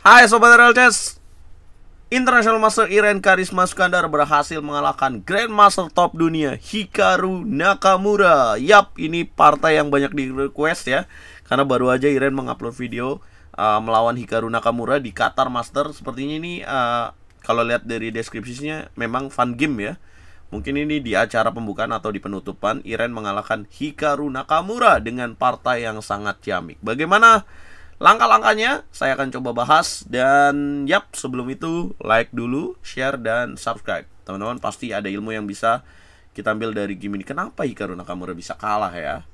Hai Sobat Real Chess. International Master Iren Karisma Sukandar berhasil mengalahkan Grandmaster top dunia Hikaru Nakamura. Yap, ini partai yang banyak di request ya, karena baru aja Iren mengupload video melawan Hikaru Nakamura di Qatar Master. Sepertinya ini kalau lihat dari deskripsinya memang fun game ya. Mungkin ini di acara pembukaan atau di penutupan Iren mengalahkan Hikaru Nakamura dengan partai yang sangat ciamik. Bagaimana langkah-langkahnya saya akan coba bahas. Dan yap, sebelum itu like dulu, share, dan subscribe. Teman-teman pasti ada ilmu yang bisa kita ambil dari game ini. Kenapa Hikaru Nakamura bisa kalah ya?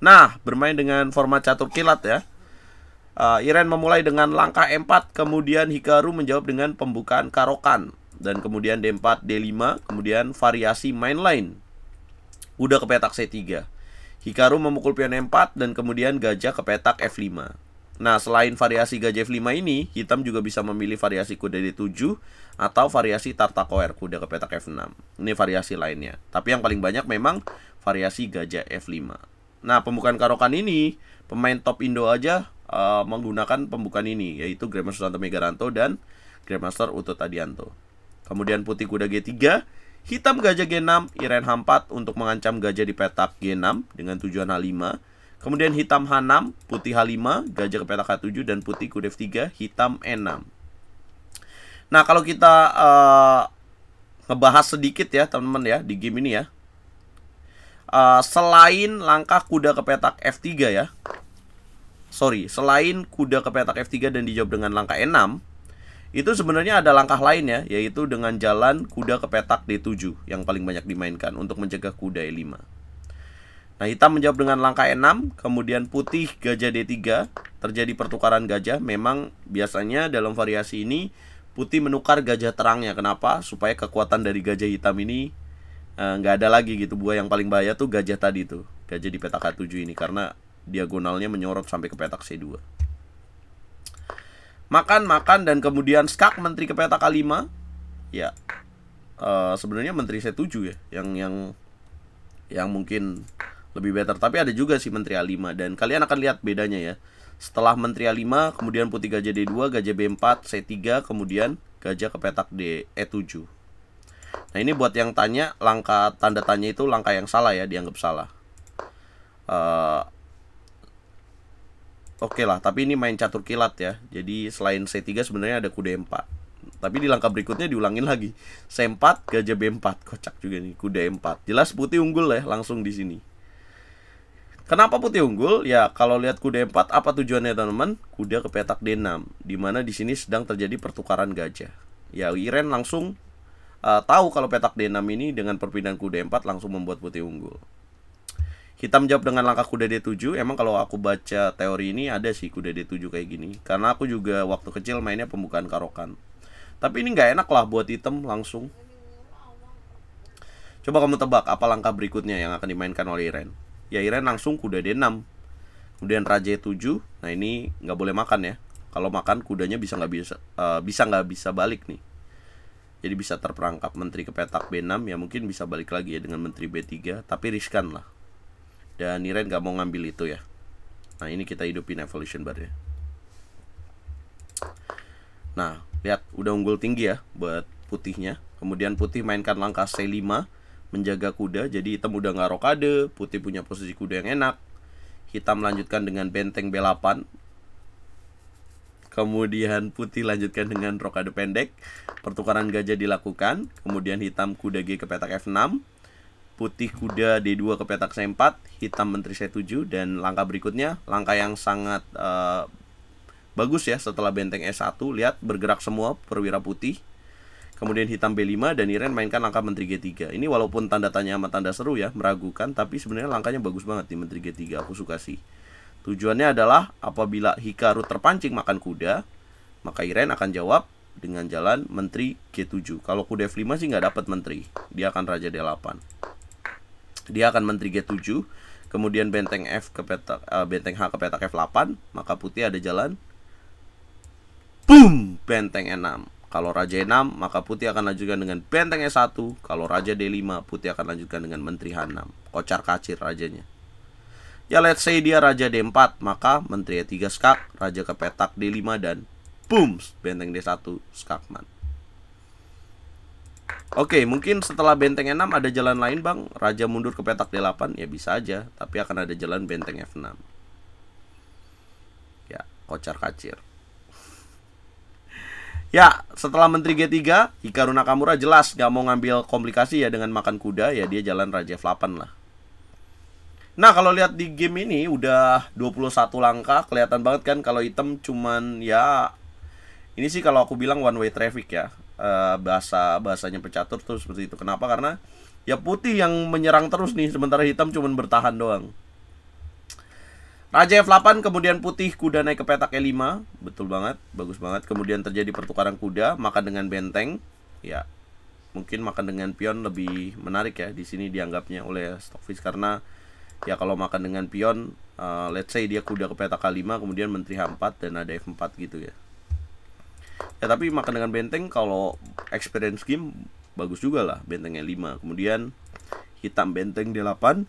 Nah, bermain dengan format catur kilat ya. Iren memulai dengan langkah E4, kemudian Hikaru menjawab dengan pembukaan karokan, dan kemudian D4, D5, kemudian variasi main lain. Udah ke petak C3. Hikaru memukul pion E4 dan kemudian gajah ke petak F5. Nah, selain variasi gajah F5 ini, hitam juga bisa memilih variasi kuda D7 atau variasi Tartakower, kuda ke petak F6. Ini variasi lainnya. Tapi yang paling banyak memang variasi gajah F5. Nah, pembukaan karokan ini, pemain top Indo aja menggunakan pembukaan ini, yaitu Grandmaster Susanto Megaranto dan Grandmaster Utut Adianto. Kemudian putih kuda G3, hitam gajah G6, Iren H4 untuk mengancam gajah di petak G6 dengan tujuan H5. Kemudian hitam H6, putih H5, gajah ke petak H7, dan putih kuda F3, hitam E6. Nah, kalau kita ngebahas sedikit ya teman-teman ya di game ini ya. Selain langkah kuda ke petak F3 ya. Selain kuda ke petak F3 dan dijawab dengan langkah E6, itu sebenarnya ada langkah lain ya, yaitu dengan jalan kuda ke petak D7 yang paling banyak dimainkan untuk mencegah kuda E5. Nah, hitam menjawab dengan langkah E6, kemudian putih gajah D3, terjadi pertukaran gajah. Memang biasanya dalam variasi ini putih menukar gajah terangnya. Kenapa? Supaya kekuatan dari gajah hitam ini nggak ada lagi gitu. Buah yang paling bahaya tuh gajah tadi tuh, gajah di petak H7 ini, karena diagonalnya menyorot sampai ke petak C2. Makan dan kemudian skak menteri ke petak K5. Ya, sebenarnya menteri C7 ya yang mungkin lebih better, tapi ada juga sih menteri A5, dan kalian akan lihat bedanya ya. Setelah menteri A5, kemudian putih gajah D2, gajah B4, C3, kemudian gajah ke petak E7. Nah, ini buat yang tanya, langkah tanda tanya itu langkah yang salah ya, dianggap salah. Oke lah, tapi ini main catur kilat ya. Jadi selain C3 sebenarnya ada kuda E4. Tapi di langkah berikutnya diulangin lagi. C4, gajah B4. Kocak juga nih, kuda E4. Jelas putih unggul ya langsung di sini. Kenapa putih unggul? Ya, kalau lihat kuda E4, apa tujuannya teman-teman? Kuda ke petak D6, dimana di sini sedang terjadi pertukaran gajah. Ya, Iren langsung tahu kalau petak D6 ini dengan perpindahan kuda E4 langsung membuat putih unggul. Hitam jawab dengan langkah kuda D7. Emang kalau aku baca teori ini ada sih kuda D7 kayak gini, karena aku juga waktu kecil mainnya pembukaan karokan. Tapi ini nggak enak lah buat hitam langsung. Coba kamu tebak apa langkah berikutnya yang akan dimainkan oleh Iren. Ya, Iren langsung kuda D6, kemudian raja E7. Nah, ini nggak boleh makan ya. Kalau makan kudanya bisa nggak bisa balik nih. Jadi bisa terperangkap. Menteri ke petak B6 ya, mungkin bisa balik lagi ya dengan menteri B3, tapi riskan lah. Dan Iren nggak mau ngambil itu ya. Nah, ini kita hidupin evolution bar ya. Nah, lihat udah unggul tinggi ya buat putihnya. Kemudian putih mainkan langkah C5, menjaga kuda. Jadi hitam udah nggak rokade, putih punya posisi kuda yang enak. Hitam lanjutkan dengan benteng B8. Kemudian putih lanjutkan dengan rokade pendek. Pertukaran gajah dilakukan. Kemudian hitam kuda G ke petak F6. Putih kuda D2 ke petak C4. Hitam menteri C7. Dan langkah berikutnya, langkah yang sangat bagus ya setelah benteng E1. Lihat bergerak semua perwira putih. Kemudian hitam B5 dan Iren mainkan langkah menteri G3. Ini walaupun tanda tanya sama tanda seru ya, meragukan, tapi sebenarnya langkahnya bagus banget di menteri G3. Aku suka sih. Tujuannya adalah apabila Hikaru terpancing makan kuda, maka Iren akan jawab dengan jalan menteri G7. Kalau kuda F5 sih nggak dapat menteri, dia akan raja D8. Dia akan menteri G7, kemudian benteng H ke petak F8, maka putih ada jalan boom, benteng E6. Kalau raja E6, maka putih akan lanjutkan dengan benteng E1. Kalau raja D5, putih akan lanjutkan dengan menteri H6. Kocar kacir rajanya. Ya let's say dia raja D4, maka menteri E3 skak, raja ke petak D5 dan boom, benteng D1 skakmat. Oke, mungkin setelah benteng E6 ada jalan lain bang. Raja mundur ke petak D8, ya bisa aja. Tapi akan ada jalan benteng F6. Ya, kocar kacir. Ya, setelah menteri G3, Hikaru Nakamura jelas gak mau ngambil komplikasi ya dengan makan kuda. Ya dia jalan Raja F8 lah. Nah, kalau lihat di game ini udah 21 langkah. Kelihatan banget kan kalau hitam cuman ya... Ini sih kalau aku bilang one way traffic ya. Bahasanya pecatur tuh seperti itu. Kenapa? Karena ya putih yang menyerang terus nih, sementara hitam cuman bertahan doang. Raja F8, kemudian putih kuda naik ke petak E5. Betul banget, bagus banget. Kemudian terjadi pertukaran kuda, makan dengan benteng. Ya, mungkin makan dengan pion lebih menarik ya di sini dianggapnya oleh Stockfish, karena ya kalau makan dengan pion, let's say dia kuda ke petak K5, kemudian menteri H4 dan ada F4 gitu ya. Ya tapi makan dengan benteng kalau experience game bagus juga lah, benteng E5. Kemudian hitam benteng D8.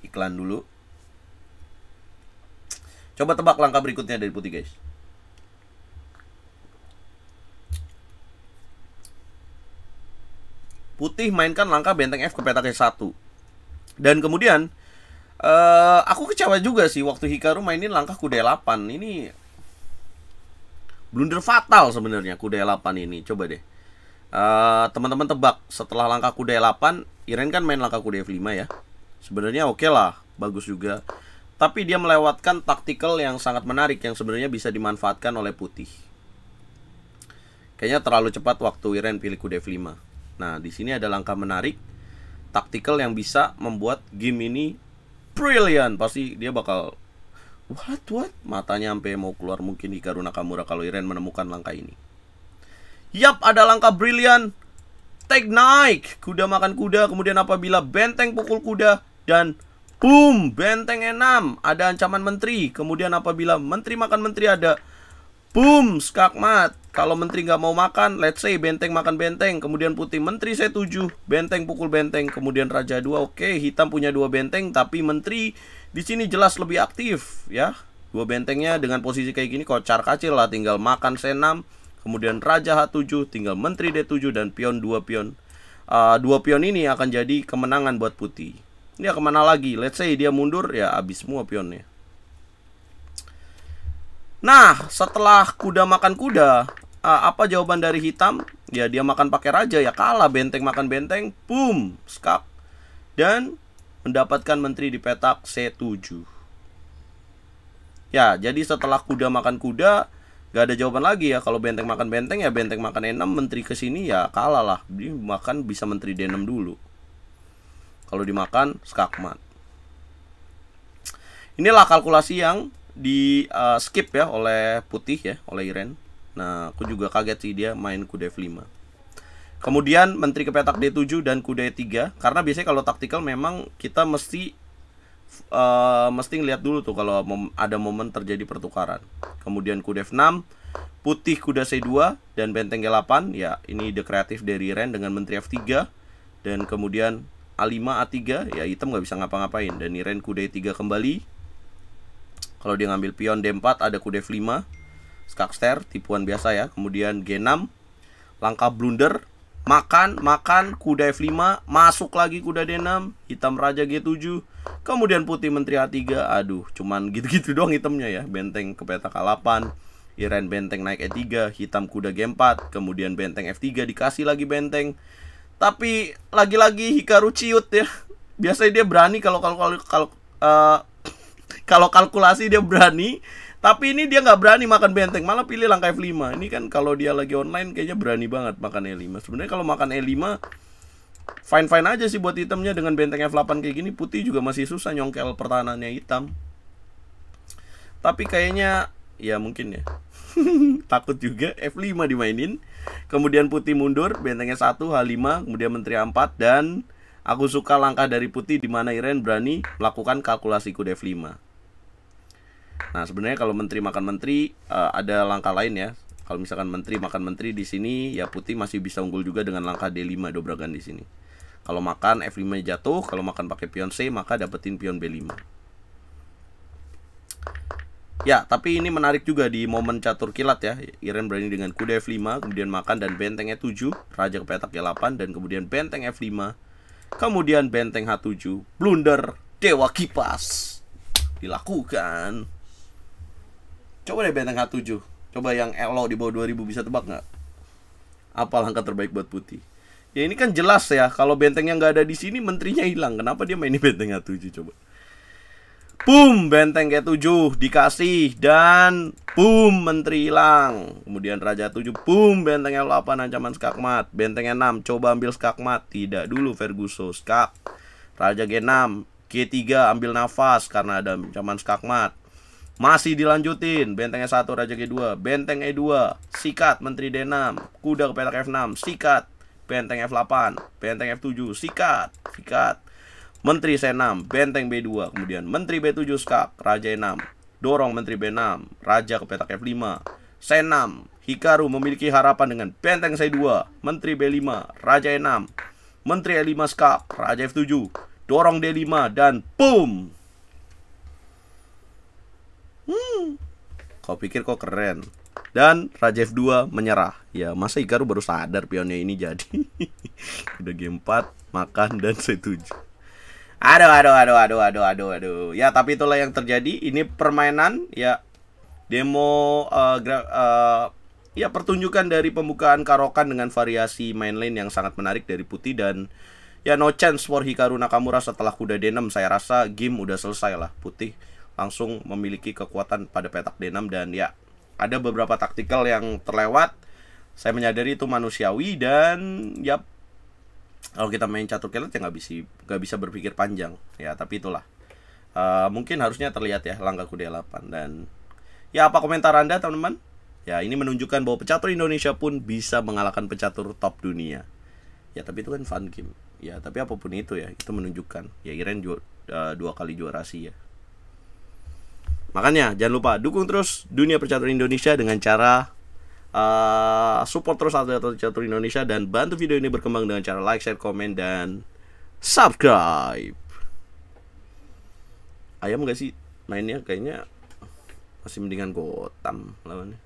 Iklan dulu. Coba tebak langkah berikutnya dari putih guys. Putih mainkan langkah benteng F ke petak E1. Dan kemudian aku kecewa juga sih waktu Hikaru mainin langkah kuda E8. Ini blunder fatal sebenarnya kuda E8 ini. Coba deh teman-teman tebak. Setelah langkah kuda E8, Iren kan main langkah kuda F5 ya. Sebenarnya oke lah, bagus juga. Tapi dia melewatkan taktikal yang sangat menarik yang sebenarnya bisa dimanfaatkan oleh putih. Kayaknya terlalu cepat waktu Iren pilih kuda F5. Nah, di sini ada langkah menarik, taktikal yang bisa membuat game ini brilliant. Pasti dia bakal what? Matanya sampai mau keluar mungkin Hikaru Nakamura kalau Iren menemukan langkah ini. Yap, ada langkah brilliant. Take Knight, kuda makan kuda. Kemudian apabila benteng pukul kuda dan boom, benteng E6, ada ancaman menteri. Kemudian apabila menteri makan menteri ada boom, skakmat. Kalau menteri nggak mau makan, let's say benteng makan benteng. Kemudian putih menteri C7, benteng pukul benteng. Kemudian raja 2, oke, hitam punya 2 benteng. Tapi menteri di sini jelas lebih aktif ya. 2 bentengnya dengan posisi kayak gini kocar kacir lah. Tinggal makan C6, kemudian raja H7, tinggal menteri D7 dan pion 2 pion. 2 pion ini akan jadi kemenangan buat putih. Dia kemana lagi? Let's say dia mundur, ya habis semua pionnya. Nah, setelah kuda makan kuda, apa jawaban dari hitam? Ya dia makan pakai raja, ya kalah. Benteng makan benteng, boom, skak. Dan mendapatkan menteri di petak C7. Ya, jadi setelah kuda makan kuda, gak ada jawaban lagi ya. Kalau benteng makan benteng, ya benteng makan E6, menteri ke sini ya kalah lah. Dia makan bisa menteri D6 dulu. Kalau dimakan skakmat. Inilah kalkulasi yang di skip ya oleh putih ya, oleh Iren. Nah, aku juga kaget sih dia main kuda F5. Kemudian menteri ke petak D7 dan kuda E3. Karena biasanya kalau taktikal memang kita mesti ngeliat dulu tuh kalau ada momen terjadi pertukaran. Kemudian kuda F6, putih kuda C2 dan benteng G8. Ya, ini ide kreatif dari Iren dengan menteri F3. Dan kemudian A5, A3, ya hitam nggak bisa ngapa-ngapain. Dan Iren kuda E3 kembali. Kalau dia ngambil pion D4, ada kuda F5, skakster, tipuan biasa ya. Kemudian G6, langkah blunder, makan, kuda F5, masuk lagi kuda D6, hitam raja G7. Kemudian putih menteri A3, aduh, cuman gitu-gitu doang hitamnya ya. Benteng ke petak A8, Iren benteng naik E3, hitam kuda G4, kemudian benteng F3 dikasih lagi benteng. Tapi lagi-lagi Hikaru ciut ya. Biasanya dia berani kalau kalkulasi dia berani. Tapi ini dia nggak berani makan benteng, malah pilih langkah F5. Ini kan kalau dia lagi online kayaknya berani banget makan E5. Sebenarnya kalau makan E5 fine-fine aja sih buat hitamnya. Dengan benteng F8 kayak gini, putih juga masih susah nyongkel pertahanannya hitam. Tapi kayaknya ya mungkin ya takut juga F5 dimainin. Kemudian putih mundur, bentengnya 1, H5, kemudian menteri A4. Dan aku suka langkah dari putih di mana Iren berani melakukan kalkulasi kuda F5. Nah, sebenarnya kalau menteri makan menteri ada langkah lain ya. Kalau misalkan menteri makan menteri di sini, ya putih masih bisa unggul juga dengan langkah D5 dobrakan di sini. Kalau makan F5 jatuh, kalau makan pakai pion C maka dapetin pion B5. Ya, tapi ini menarik juga di momen catur kilat ya. Iren berani dengan kuda F5, kemudian makan dan benteng E7, raja ke petak E8, dan kemudian benteng F5, kemudian benteng H7, blunder Dewa Kipas dilakukan. Coba deh benteng H7, coba yang elo di bawah 2000 bisa tebak nggak? Apa langkah terbaik buat putih? Ya ini kan jelas ya, kalau bentengnya nggak ada di sini, menterinya hilang. Kenapa dia mainin benteng H7 coba? Boom, benteng G7 dikasih dan boom, menteri hilang. Kemudian raja 7, boom, benteng L8 ancaman skakmat. Benteng E6 coba ambil skakmat, tidak dulu Ferguson skak. Raja G6, G3 ambil nafas karena ada ancaman skakmat. Masih dilanjutin, benteng E1 raja G2, benteng E2 sikat menteri D6, kuda ke petak F6 sikat, benteng F8, benteng F7 sikat, sikat. Menteri C6, benteng B2, kemudian menteri B7 skak, raja E6, dorong menteri B6, raja ke petak F5, C6, Hikaru memiliki harapan dengan benteng C2, menteri B5, raja E6, menteri E5 skak, raja F7, dorong D5 dan boom. Kau pikir kok keren? Dan raja F2 menyerah. Ya masa Hikaru baru sadar pionnya ini jadi. Udah G4, makan dan C7. Aduh. Ya, tapi itulah yang terjadi. Ini permainan ya, demo ya pertunjukan dari pembukaan Karokan dengan variasi main lane yang sangat menarik dari putih. Dan ya no chance for Hikaru Nakamura setelah kuda D6. Saya rasa game udah selesai lah. Putih langsung memiliki kekuatan pada petak D6. Dan ya ada beberapa taktikal yang terlewat. Saya menyadari itu manusiawi. Dan ya kalau kita main catur kilat ya nggak bisa berpikir panjang ya, tapi itulah mungkin harusnya terlihat ya langkah kuda 8. Dan ya apa komentar Anda teman-teman? Ya ini menunjukkan bahwa pecatur Indonesia pun bisa mengalahkan pecatur top dunia ya, tapi itu kan fun game ya. Tapi apapun itu ya, itu menunjukkan ya Iren 2 kali juara Asia. Makanya jangan lupa dukung terus dunia pecatur Indonesia dengan cara support terus atlet catur Indonesia, dan bantu video ini berkembang dengan cara like, share, komen, dan subscribe. Ayam gak sih mainnya? Kayaknya masih mendingan Gotham lawannya.